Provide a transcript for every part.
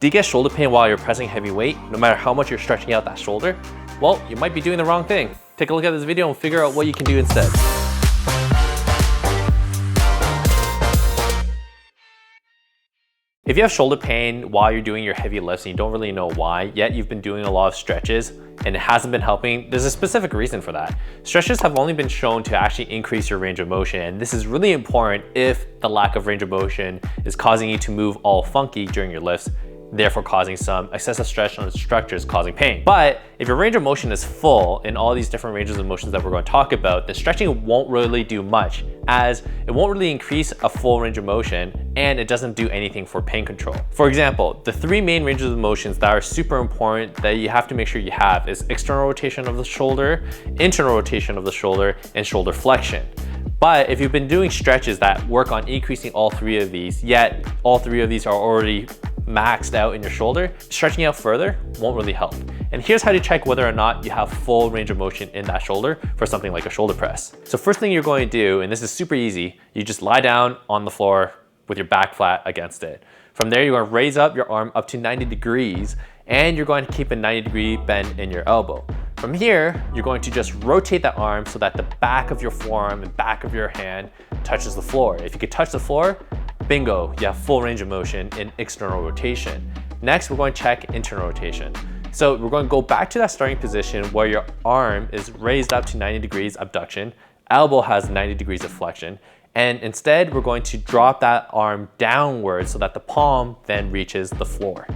Do you get shoulder pain while you're pressing heavy weight, no matter how much you're stretching out that shoulder? Well, you might be doing the wrong thing. Take a look at this video and figure out what you can do instead. If you have shoulder pain while you're doing your heavy lifts and you don't really know why, yet you've been doing a lot of stretches and it hasn't been helping, there's a specific reason for that. Stretches have only been shown to actually increase your range of motion, and this is really important if the lack of range of motion is causing you to move all funky during your lifts, therefore causing some excessive stretch on the structures causing pain. But if your range of motion is full in all these different ranges of motions that we're going to talk about, then stretching won't really do much, as it won't really increase a full range of motion and it doesn't do anything for pain control. For example, the three main ranges of motions that are super important that you have to make sure you have is external rotation of the shoulder, internal rotation of the shoulder, and shoulder flexion. But if you've been doing stretches that work on increasing all three of these, yet all three of these are already maxed out in your shoulder, stretching out further won't really help. And here's how to check whether or not you have full range of motion in that shoulder for something like a shoulder press. So first thing you're going to do, and this is super easy, you just lie down on the floor with your back flat against it. From there, you're going to raise up your arm up to 90 degrees, and you're going to keep a 90-degree bend in your elbow. From here, you're going to just rotate that arm so that the back of your forearm and back of your hand touches the floor. If you could touch the floor, bingo, you have full range of motion in external rotation. Next, we're going to check internal rotation. So we're going to go back to that starting position where your arm is raised up to 90 degrees abduction, elbow has 90 degrees of flexion, and instead we're going to drop that arm downwards so that the palm then reaches the floor.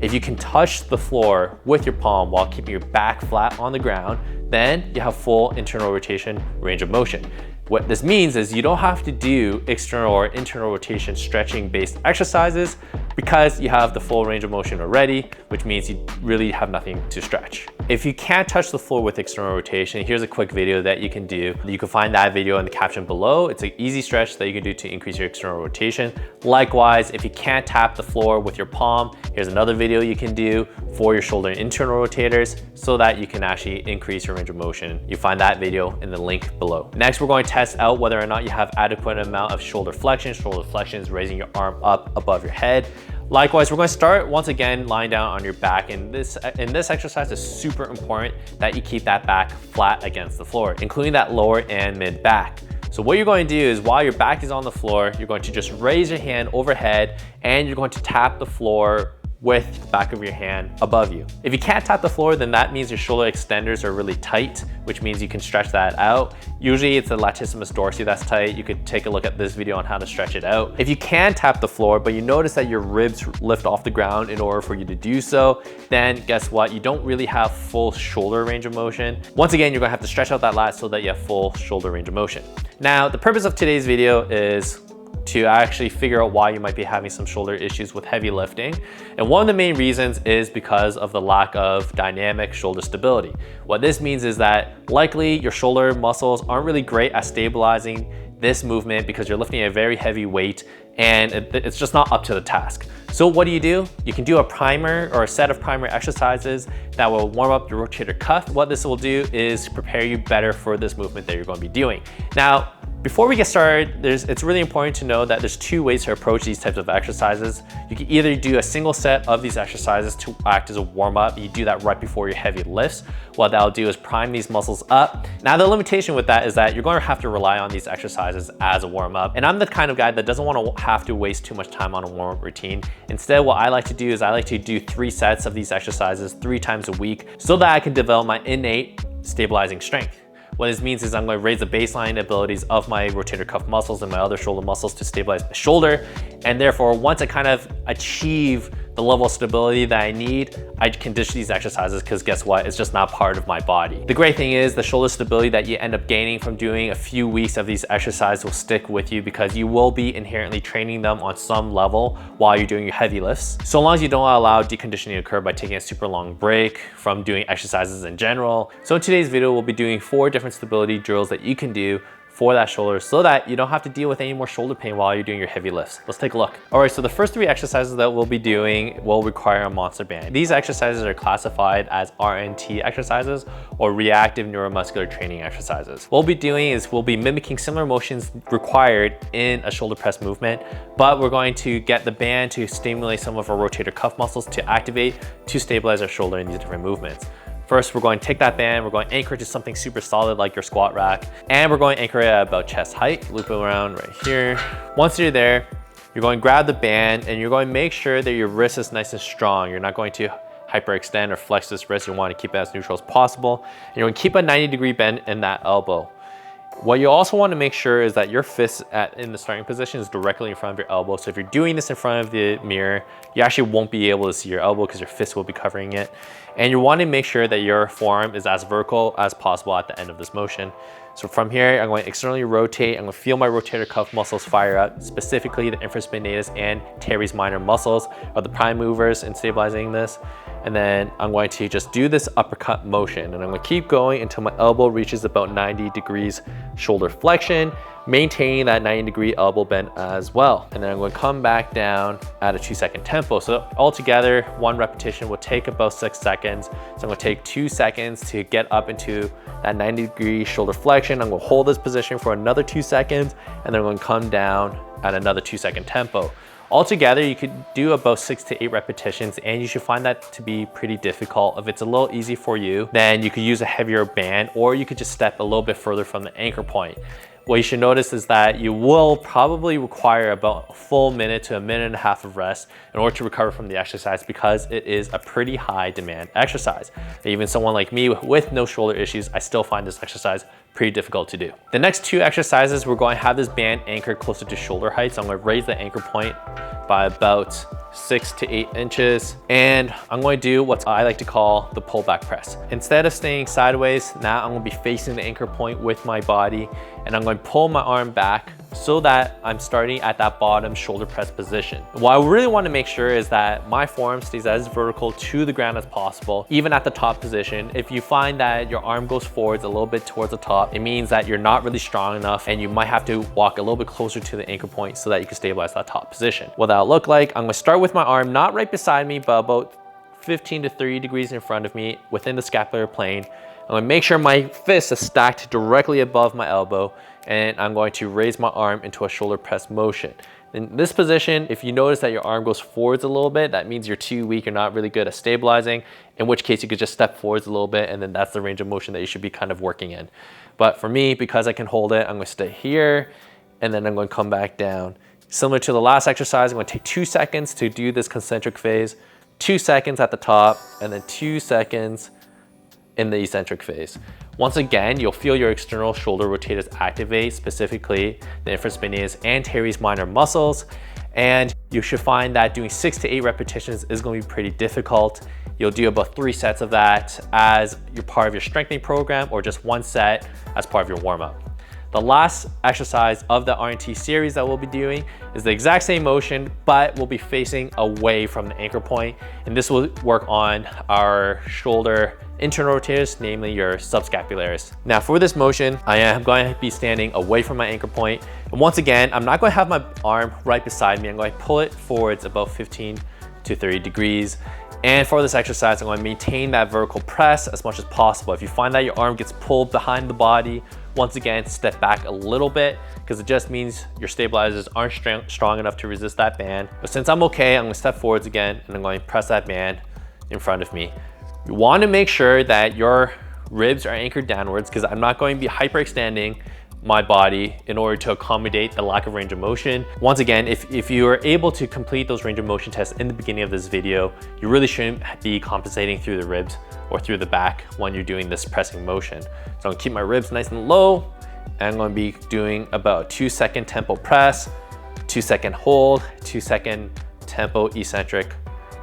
If you can touch the floor with your palm while keeping your back flat on the ground, then you have full internal rotation range of motion. What this means is you don't have to do external or internal rotation stretching based exercises because you have the full range of motion already, which means you really have nothing to stretch. If you can't touch the floor with external rotation, here's a quick video that you can do. You can find that video in the caption below. It's an easy stretch that you can do to increase your external rotation. Likewise, if you can't tap the floor with your palm, here's another video you can do for your shoulder and internal rotators so that you can actually increase your range of motion. You find that video in the link below. Next, we're going to test out whether or not you have adequate amount of shoulder flexion. Shoulder flexion is raising your arm up above your head. Likewise, we're going to start once again lying down on your back, and this exercise is super important that you keep that back flat against the floor, including that lower and mid back. So what you're going to do is while your back is on the floor, you're going to just raise your hand overhead and you're going to tap the floor with the back of your hand above you. If you can't tap the floor, then that means your shoulder extenders are really tight, which means you can stretch that out. Usually it's the latissimus dorsi that's tight. You could take a look at this video on how to stretch it out. If you can tap the floor, but you notice that your ribs lift off the ground in order for you to do so, then guess what? You don't really have full shoulder range of motion. Once again, you're gonna have to stretch out that lat so that you have full shoulder range of motion. Now, the purpose of today's video is to actually figure out why you might be having some shoulder issues with heavy lifting. And one of the main reasons is because of the lack of dynamic shoulder stability. What this means is that likely your shoulder muscles aren't really great at stabilizing this movement because you're lifting a very heavy weight and it's just not up to the task. So what do? You can do a primer or a set of primer exercises that will warm up your rotator cuff. What this will do is prepare you better for this movement that you're going to be doing. Now, before we get started, it's really important to know that there's two ways to approach these types of exercises. You can either do a single set of these exercises to act as a warm-up. You do that right before your heavy lifts. What that'll do is prime these muscles up. Now, the limitation with that is that you're going to have to rely on these exercises as a warm-up. And I'm the kind of guy that doesn't want to have to waste too much time on a warm-up routine. Instead, what I like to do is I like to do 3 sets of these exercises 3 times a week so that I can develop my innate stabilizing strength. What this means is I'm going to raise the baseline abilities of my rotator cuff muscles and my other shoulder muscles to stabilize my shoulder. And therefore, once I kind of achieve the level of stability that I need, I can ditch these exercises because guess what? It's just not part of my body. The great thing is the shoulder stability that you end up gaining from doing a few weeks of these exercises will stick with you because you will be inherently training them on some level while you're doing your heavy lifts. So long as you don't allow deconditioning to occur by taking a super long break from doing exercises in general. So in today's video, we'll be doing 4 different stability drills that you can do for that shoulder so that you don't have to deal with any more shoulder pain while you're doing your heavy lifts. Let's take a look. All right, so the first 3 exercises that we'll be doing will require a monster band. These exercises are classified as RNT exercises, or reactive neuromuscular training exercises. What we'll be doing is we'll be mimicking similar motions required in a shoulder press movement, but we're going to get the band to stimulate some of our rotator cuff muscles to activate to stabilize our shoulder in these different movements. First, we're going to take that band, we're going to anchor it to something super solid like your squat rack, and we're going to anchor it at about chest height, loop it around right here. Once you're there, you're going to grab the band and you're going to make sure that your wrist is nice and strong. You're not going to hyperextend or flex this wrist. You want to keep it as neutral as possible. And you're going to keep a 90-degree bend in that elbow. What you also want to make sure is that your fist in the starting position is directly in front of your elbow. So if you're doing this in front of the mirror, you actually won't be able to see your elbow because your fist will be covering it. And you want to make sure that your forearm is as vertical as possible at the end of this motion. So from here, I'm going to externally rotate. I'm going to feel my rotator cuff muscles fire up, specifically the infraspinatus and teres minor muscles are the prime movers in stabilizing this. And then I'm going to just do this uppercut motion, and I'm going to keep going until my elbow reaches about 90 degrees shoulder flexion, maintaining that 90-degree elbow bend as well. And then I'm going to come back down at a 2-second tempo. So altogether, 1 repetition will take about 6 seconds. So I'm going to take 2 seconds to get up into that 90-degree shoulder flexion. I'm going to hold this position for another 2 seconds, and then I'm going to come down at another 2-second tempo. Altogether, you could do about 6 to 8 repetitions, and you should find that to be pretty difficult. If it's a little easy for you, then you could use a heavier band, or you could just step a little bit further from the anchor point. What you should notice is that you will probably require about a full minute to a minute and a half of rest in order to recover from the exercise, because it is a pretty high demand exercise. Even someone like me with no shoulder issues, I still find this exercise pretty difficult to do. The next 2 exercises, we're going to have this band anchored closer to shoulder height. So I'm going to raise the anchor point by about 6 to 8 inches. And I'm going to do what I like to call the pullback press. Instead of staying sideways, now I'm going to be facing the anchor point with my body, and I'm going to pull my arm back so that I'm starting at that bottom shoulder press position. What I really want to make sure is that my forearm stays as vertical to the ground as possible, even at the top position. If you find that your arm goes forwards a little bit towards the top, it means that you're not really strong enough, and you might have to walk a little bit closer to the anchor point so that you can stabilize that top position. What that'll look like, I'm going to start with my arm not right beside me, but about 15 to 30 degrees in front of me within the scapular plane. I'm going to make sure my fist is stacked directly above my elbow, and I'm going to raise my arm into a shoulder press motion. In this position, if you notice that your arm goes forwards a little bit, that means you're too weak, you're not really good at stabilizing, in which case you could just step forwards a little bit, and then that's the range of motion that you should be kind of working in. But for me, because I can hold it, I'm going to stay here, and then I'm going to come back down. Similar to the last exercise, I'm going to take 2 seconds to do this concentric phase, 2 seconds at the top, and then 2 seconds in the eccentric phase. Once again, you'll feel your external shoulder rotators activate, specifically the infraspinatus and teres minor muscles, and you should find that doing 6 to 8 repetitions is going to be pretty difficult. You'll do about 3 sets of that as your part of your strengthening program, or just 1 set as part of your warm-up. The last exercise of the RNT series that we'll be doing is the exact same motion, but we'll be facing away from the anchor point. And this will work on our shoulder internal rotators, namely your subscapularis. Now for this motion, I am going to be standing away from my anchor point. And once again, I'm not going to have my arm right beside me. I'm going to pull it forwards about 15 to 30 degrees. And for this exercise, I'm going to maintain that vertical press as much as possible. If you find that your arm gets pulled behind the body, once again, step back a little bit, because it just means your stabilizers aren't strong enough to resist that band. But since I'm okay, I'm going to step forwards again, and I'm going to press that band in front of me. You want to make sure that your ribs are anchored downwards, because I'm not going to be hyperextending my body in order to accommodate the lack of range of motion. Once again, if you are able to complete those range of motion tests in the beginning of this video, you really shouldn't be compensating through the ribs or through the back when you're doing this pressing motion. So I'm gonna keep my ribs nice and low, and I'm gonna be doing about 2-second tempo press, 2-second hold, 2-second tempo eccentric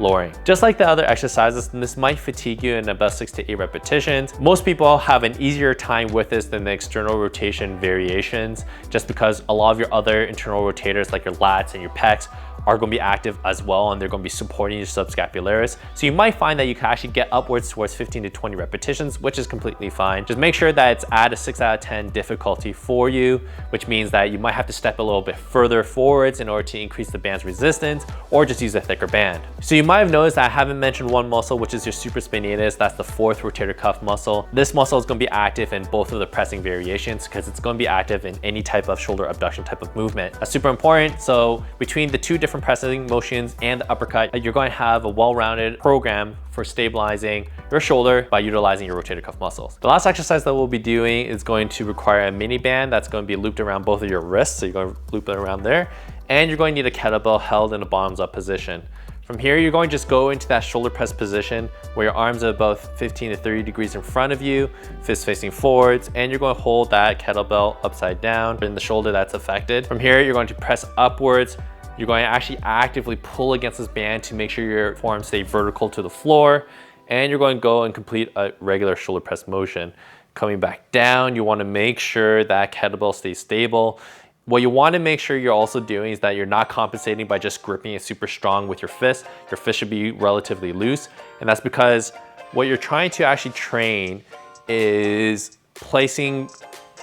lowering. Just like the other exercises, this might fatigue you in about 6 to 8 repetitions. Most people have an easier time with this than the external rotation variations, just because a lot of your other internal rotators like your lats and your pecs are going to be active as well, and they're going to be supporting your subscapularis. So you might find that you can actually get upwards towards 15 to 20 repetitions, which is completely fine. Just make sure that it's at a 6 out of 10 difficulty for you, which means that you might have to step a little bit further forwards in order to increase the band's resistance, or just use a thicker band. So you might have noticed that I haven't mentioned one muscle, which is your supraspinatus. That's the fourth rotator cuff muscle. This muscle is going to be active in both of the pressing variations because it's going to be active in any type of shoulder abduction type of movement. That's super important. So between the two different pressing motions and the uppercut, you're going to have a well-rounded program for stabilizing your shoulder by utilizing your rotator cuff muscles. The last exercise that we'll be doing is going to require a mini band that's going to be looped around both of your wrists. So you're going to loop it around there, and you're going to need a kettlebell held in a bottoms up position. From here, you're going to just go into that shoulder press position where your arms are about 15 to 30 degrees in front of you, fists facing forwards, and you're going to hold that kettlebell upside down in the shoulder that's affected. From here, you're going to press upwards. You're going to actually actively pull against this band to make sure your forearms stay vertical to the floor, and you're going to go and complete a regular shoulder press motion. Coming back down, you want to make sure that kettlebell stays stable. What you want to make sure you're also doing is that you're not compensating by just gripping it super strong with your fist. Your fist should be relatively loose, and that's because what you're trying to actually train is placing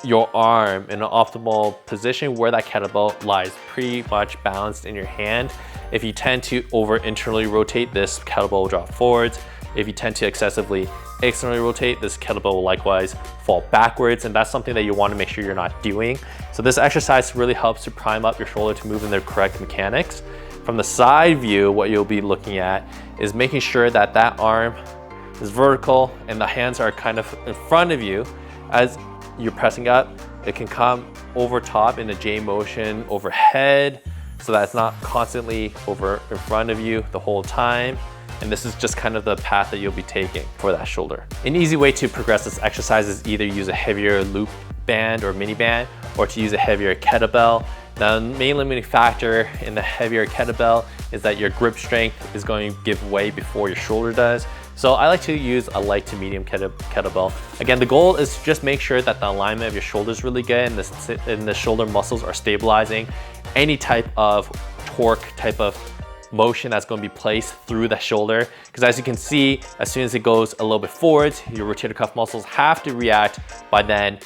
your arm in an optimal position where that kettlebell lies pretty much balanced in your hand. If you tend to internally rotate, this kettlebell will drop forwards. If you tend to excessively externally rotate, this kettlebell will likewise fall backwards, and that's something that you want to make sure you're not doing. So this exercise really helps to prime up your shoulder to move in the correct mechanics. From the side view, what you'll be looking at is making sure that that arm is vertical and the hands are kind of in front of you. As you're pressing up, it can come over top in a J motion overhead, so that it's not constantly over in front of you the whole time. And this is just kind of the path that you'll be taking for that shoulder. An easy way to progress this exercise is either use a heavier loop band or mini band, or to use a heavier kettlebell. Now, the main limiting factor in the heavier kettlebell is that your grip strength is going to give way before your shoulder does. So I like to use a light to medium kettlebell. Again, the goal is to just make sure that the alignment of your shoulder is really good and the shoulder muscles are stabilizing any type of torque type of motion that's going to be placed through the shoulder. Because as you can see, as soon as it goes a little bit forwards, your rotator cuff muscles have to react by then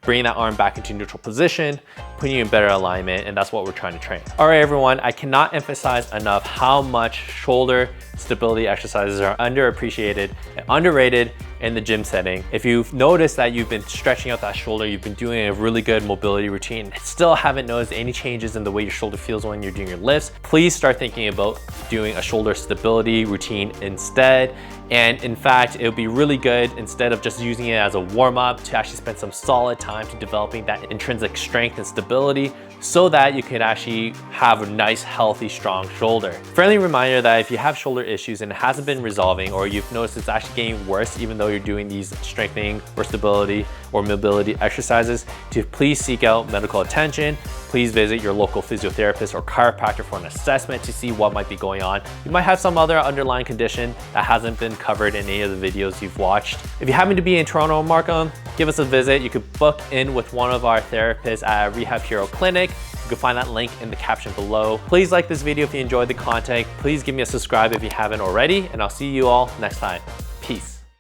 bringing that arm back into neutral position, putting you in better alignment, and that's what we're trying to train. All right, everyone, I cannot emphasize enough how much shoulder stability exercises are underappreciated and underrated in the gym setting. If you've noticed that you've been stretching out that shoulder, you've been doing a really good mobility routine, still haven't noticed any changes in the way your shoulder feels when you're doing your lifts, please start thinking about doing a shoulder stability routine instead. And in fact, it would be really good, instead of just using it as a warm-up, to actually spend some solid time to developing that intrinsic strength and stability so that you can actually have a nice, healthy, strong shoulder. Friendly reminder that if you have shoulder issues and it hasn't been resolving, or you've noticed it's actually getting worse even though you're doing these strengthening or stability or mobility exercises, to please seek out medical attention. Please visit your local physiotherapist or chiropractor for an assessment to see what might be going on. You might have some other underlying condition that hasn't been covered in any of the videos you've watched. If you happen to be in Toronto or Markham, give us a visit. You could book in with one of our therapists at Rehab Hero Clinic. You can find that link in the caption below. Please like this video if you enjoyed the content. Please give me a subscribe if you haven't already, and I'll see you all next time.